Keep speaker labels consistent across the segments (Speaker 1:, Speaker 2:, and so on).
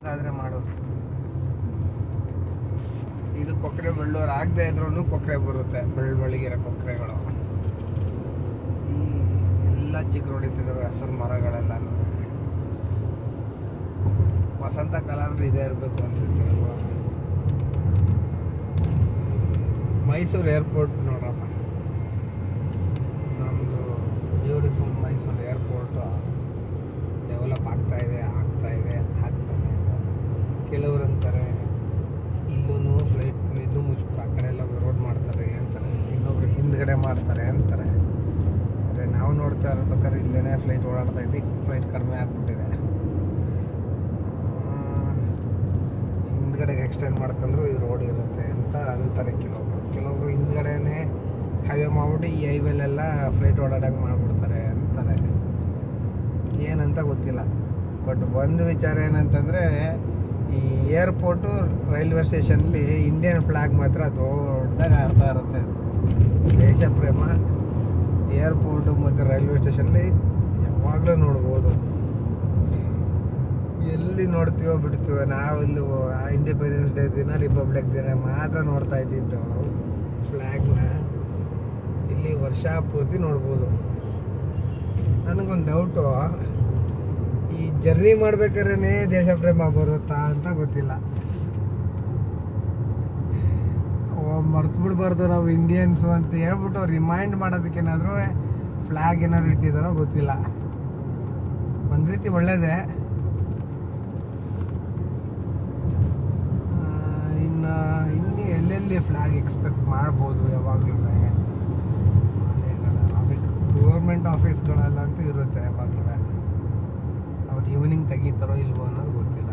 Speaker 1: ಆದರೆ ಮಾಡೋದು ಇದು ಕೊಕ್ಕರೆ ಬೆಳ್ಳೂರು ಆಗದೆ ಇದ್ರೂ ಕೊಕ್ಕರೆ ಬರುತ್ತೆ, ಬೆಳ್ಳಿಗಿರೋ ಕೊಕ್ಕರೆಗಳು. ಈ ಎಲ್ಲ ಚಿಕ್ಕ ಹೊಡಿತಿದ್ದಾವೆ ಹಸಿರು ಮರಗಳೆಲ್ಲ. ವಸಂತ ಕಾಲ ಅಂದ್ರೆ ಇದೇ ಇರಬೇಕು ಅನ್ಸುತ್ತೆ ಅಲ್ವಾ. ಮೈಸೂರು ಏರ್ಪೋರ್ಟ್ ನೋಡೋಣ, ನಮ್ಮದು ಬ್ಯೂಟಿಫುಲ್ ಮೈಸೂರು ಏರ್ಪೋರ್ಟು ಡೆವಲಪ್ ಆಗ್ತಾಯಿದೆ. ಕೆಲವರು ಅಂತಾರೆ ಇಲ್ಲೂ ಫ್ಲೈಟ್ ಇನ್ನೂ ಮುಚ್ಚಿಬಿಟ್ಟು ಆ ಕಡೆ ಎಲ್ಲ ರೋಡ್ ಮಾಡ್ತಾರೆ ಅಂತಾರೆ, ಇನ್ನೊಬ್ರು ಹಿಂದ್ಗಡೆ ಮಾಡ್ತಾರೆ ಅಂತಾರೆ. ಆದರೆ ನಾವು ನೋಡ್ತಾ ಇರ್ಬೇಕಾದ್ರೆ ಇಲ್ಲೇ ಫ್ಲೈಟ್ ಓಡಾಡ್ತಾ ಇದ್ವಿ, ಫ್ಲೈಟ್ ಕಡಿಮೆ ಆಗಿಬಿಟ್ಟಿದೆ. ಹಿಂದ್ಗಡೆಗೆ ಎಕ್ಸ್ಟೆಂಡ್ ಮಾಡ್ಕೊಂಡ್ರು ಈ ರೋಡ್ ಇರುತ್ತೆ ಅಂತ ಅಂತಾರೆ ಕೆಲವೊಬ್ರು ಹಿಂದ್ಗಡೆನೇ ಹೈವೇ ಮಾಡ್ಬಿಟ್ಟು ಈ ಹೈವೇಲೆಲ್ಲ ಫ್ಲೈಟ್ ಓಡಾಡೋಂಗೆ ಮಾಡಿಬಿಡ್ತಾರೆ ಅಂತಾರೆ. ಏನಂತ ಗೊತ್ತಿಲ್ಲ. ಬಟ್ ಒಂದು ವಿಚಾರ ಏನಂತಂದರೆ, ಈ ಏರ್ಪೋರ್ಟು ರೈಲ್ವೆ ಸ್ಟೇಷನಲ್ಲಿ ಇಂಡಿಯನ್ ಫ್ಲಾಗ್ ಮಾತ್ರ ದೊಡ್ಡದಾಗಿ ಅರ್ಥ ಇರುತ್ತೆ. ದೇಶ ಪ್ರೇಮ ಏರ್ಪೋರ್ಟು ಮತ್ತು ರೈಲ್ವೆ ಸ್ಟೇಷನಲ್ಲಿ ಯಾವಾಗಲೂ ನೋಡ್ಬೋದು. ಎಲ್ಲಿ ನೋಡ್ತೀವೋ ಬಿಡ್ತೀವೋ, ನಾವಿಲ್ಲಿ ಇಂಡಿಪೆಂಡೆನ್ಸ್ ಡೇ ದಿನ, ರಿಪಬ್ಲಿಕ್ ದಿನ ಮಾತ್ರ ನೋಡ್ತಾ ಇದ್ದಿದ್ದು ಫ್ಲ್ಯಾಗ್ನ. ಇಲ್ಲಿ ವರ್ಷ ಪೂರ್ತಿ ನೋಡ್ಬೋದು. ನನಗೊಂದು ಡೌಟು, ಈ ಜರ್ನಿ ಮಾಡ್ಬೇಕಾದ್ರೆ ದೇಶ ಪ್ರೇಮ ಬರುತ್ತಾ ಅಂತ ಗೊತ್ತಿಲ್ಲ. ಮರ್ತು ಬಿಡ್ಬಾರ್ದು ನಾವು ಇಂಡಿಯನ್ಸು ಅಂತ ಹೇಳ್ಬಿಟ್ಟು ರಿಮೈಂಡ್ ಮಾಡೋದಕ್ಕೇನಾದರೂ ಫ್ಲ್ಯಾಗ್ ಏನಾದ್ರು ಇಟ್ಟಿದ್ದಾರೋ ಗೊತ್ತಿಲ್ಲ. ಒಂದು ರೀತಿ ಒಳ್ಳೇದೇ. ಇನ್ನು ಎಲ್ಲೆಲ್ಲಿ ಫ್ಲ್ಯಾಗ್ ಎಕ್ಸ್ಪೆಕ್ಟ್ ಮಾಡ್ಬೋದು ಯಾವಾಗಲೂ. ಗೌರ್ಮೆಂಟ್ ಆಫೀಸ್ಗಳಲ್ಲಂತೂ ಇರುತ್ತೆ ಯಾವಾಗಲೂ. ಅವ್ರು ಈವ್ನಿಂಗ್ ತೆಗಿತಾರೋ ಇಲ್ವೋ ಅನ್ನೋದು ಗೊತ್ತಿಲ್ಲ.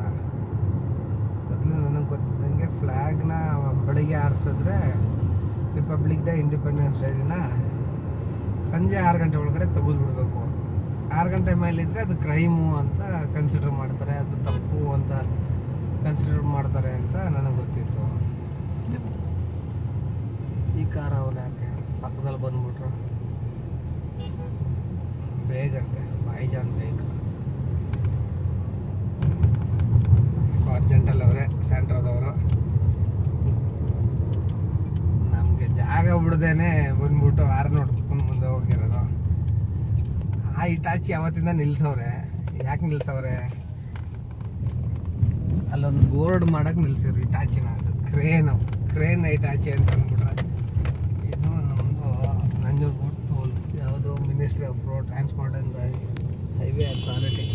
Speaker 1: ಮೊದಲು ನನಗೆ ಗೊತ್ತಿದ್ದಂಗೆ ಫ್ಲ್ಯಾಗ್ನ ಬೆಳಿಗ್ಗೆ ಹಾರಿಸಿದ್ರೆ ರಿಪಬ್ಲಿಕ್ ಡೇ, ಇಂಡಿಪೆಂಡೆನ್ಸ್ ಡೇ ದಿನ ಸಂಜೆ 6 ಗಂಟೆ ಒಳಗಡೆ ತೆಗೆದುಬಿಡ್ಬೇಕು. 6 ಗಂಟೆ ಮೇಲಿದ್ದರೆ ಅದು ಕ್ರೈಮು ಅಂತ ಕನ್ಸಿಡರ್ ಮಾಡ್ತಾರೆ, ಅದು ತಪ್ಪು ಅಂತ ಕನ್ಸಿಡರ್ ಮಾಡ್ತಾರೆ ಅಂತ ನನಗೆ ಗೊತ್ತಿತ್ತು. ಈ ಕಾರ್ ಅವ್ರು ಯಾಕೆ ಪಕ್ಕದಲ್ಲಿ ಬಂದ್ಬಿಟ್ರು? ಬೇಗಂತೆ, ಭಾಯಿಜಾನ್ ಬೇಗ ಅರ್ಜೆಂಟಲ್ಲಿ ಅವರೇ ಸ್ಯಾಂಟ್ರೋದವರು. ನಮಗೆ ಜಾಗ ಬಿಡ್ದೇನೆ ಬಂದ್ಬಿಟ್ಟು ಆರು ನೋಡ್ಕೊಂಡು ಮುಂದೆ ಹೋಗಿರೋದು. ಆ ಇಟಾಚಿ ಅವತ್ತಿಂದ ನಿಲ್ಸವ್ರೆ. ಯಾಕೆ ನಿಲ್ಸವ್ರೆ? ಅಲ್ಲೊಂದು ಬೋರ್ಡ್ ಮಾಡಕ್ಕೆ ನಿಲ್ಸಿದ್ರು ಇಟಾಚಿನ. ಅದು ಕ್ರೇನ್ ಇಟಾಚಿ ಅಂತ ಅಂದ್ಬಿಟ್ರೆ. ಇದು ನಮ್ಮದು ನಂಜನಗೂಡು ಟೋಲ್, ಯಾವುದೋ ministry of road transport and highway authority.